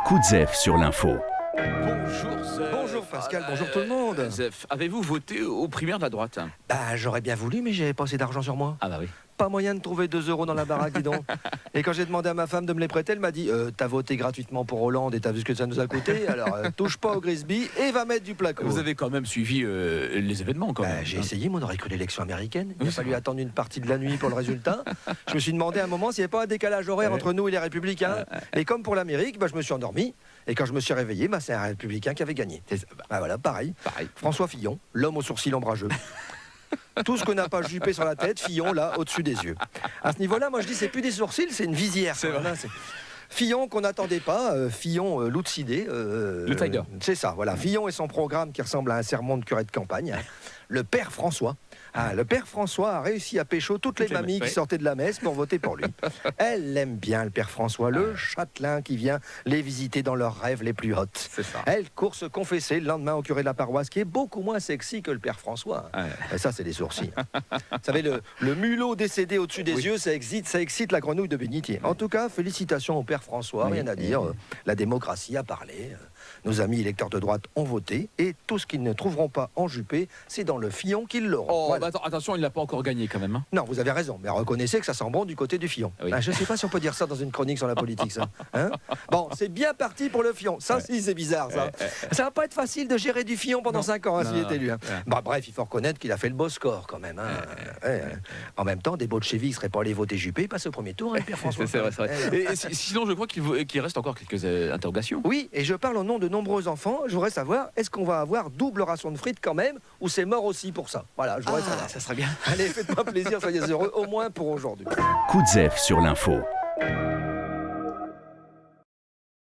Coup de Zef sur l'info. Bonjour Zef. Bonjour Pascal, bonjour tout le monde. Zef, avez-vous voté aux primaires de la droite? Bah j'aurais bien voulu mais j'avais pas assez d'argent sur moi. Ah bah oui. Pas moyen de trouver 2 € dans la baraque, dis donc. Et quand j'ai demandé à ma femme de me les prêter, elle m'a dit t'as voté gratuitement pour Hollande et t'as vu ce que ça nous a coûté, alors touche pas au Grisby et va mettre du placo. Vous avez quand même suivi les événements quand même. J'ai essayé, moi on aurait cru l'élection américaine. Il a fallu attendre une partie de la nuit pour le résultat. Je me suis demandé à un moment s'il n'y avait pas un décalage horaire entre nous et les Républicains. Et comme pour l'Amérique, bah, je me suis endormi. Et quand je me suis réveillé, bah, c'est un Républicain qui avait gagné. Bah, voilà, pareil. François Fillon, l'homme aux sourcils ombrageux. Tout ce qu'on n'a pas jupé sur la tête, Fillon là, au-dessus des yeux. À ce niveau-là, moi je dis c'est plus des sourcils, c'est une visière. C'est vrai. Fillon qu'on n'attendait pas, Fillon l'outsider. Le Tiger. C'est ça, voilà. Fillon et son programme qui ressemble à un sermon de curé de campagne. Le père François. Le père François a réussi à pécho toutes les mamies qui sortaient de la messe pour voter pour lui. Elle l'aime bien, le père François, le châtelain qui vient les visiter dans leurs rêves les plus hautes. C'est ça. Elle court se confesser le lendemain au curé de la paroisse, qui est beaucoup moins sexy que le père François. Et ça, c'est des sourcils. Vous savez, le mulot décédé au-dessus des yeux, ça excite la grenouille de bénitier. En tout cas, félicitations au père François, rien à dire. La démocratie a parlé. Nos amis électeurs de droite ont voté. Et tout ce qu'ils ne trouveront pas en Juppé, c'est dans le Fillon qu'ils l'auront. Oh, Voilà. bah attention, il n'a pas encore gagné quand même. Non, vous avez raison, mais reconnaissez que ça sent bon du côté du Fillon. Oui. Je ne sais pas si on peut dire ça dans une chronique sur la politique, ça. Hein, bon, c'est bien parti pour le Fillon. Ça, si, c'est bizarre, ça. Ça va pas être facile de gérer du Fillon pendant 5 ans, s'il est élu. Bah, bref, il faut reconnaître qu'il a fait le beau score, quand même. En même temps, des bolcheviks ne seraient pas allés voter Juppé, passer au premier tour, Pierre François. C'est vrai. Et sinon, je crois qu'il reste encore quelques interrogations. Oui, et je parle au nom de nombreux enfants. Je voudrais savoir, est-ce qu'on va avoir double ration de frites quand même, ou c'est mort aussi pour ça? Voilà, je voudrais savoir. Ça serait bien. Allez, faites-moi plaisir, soyez heureux, au moins pour aujourd'hui. Coup de Zef sur l'info.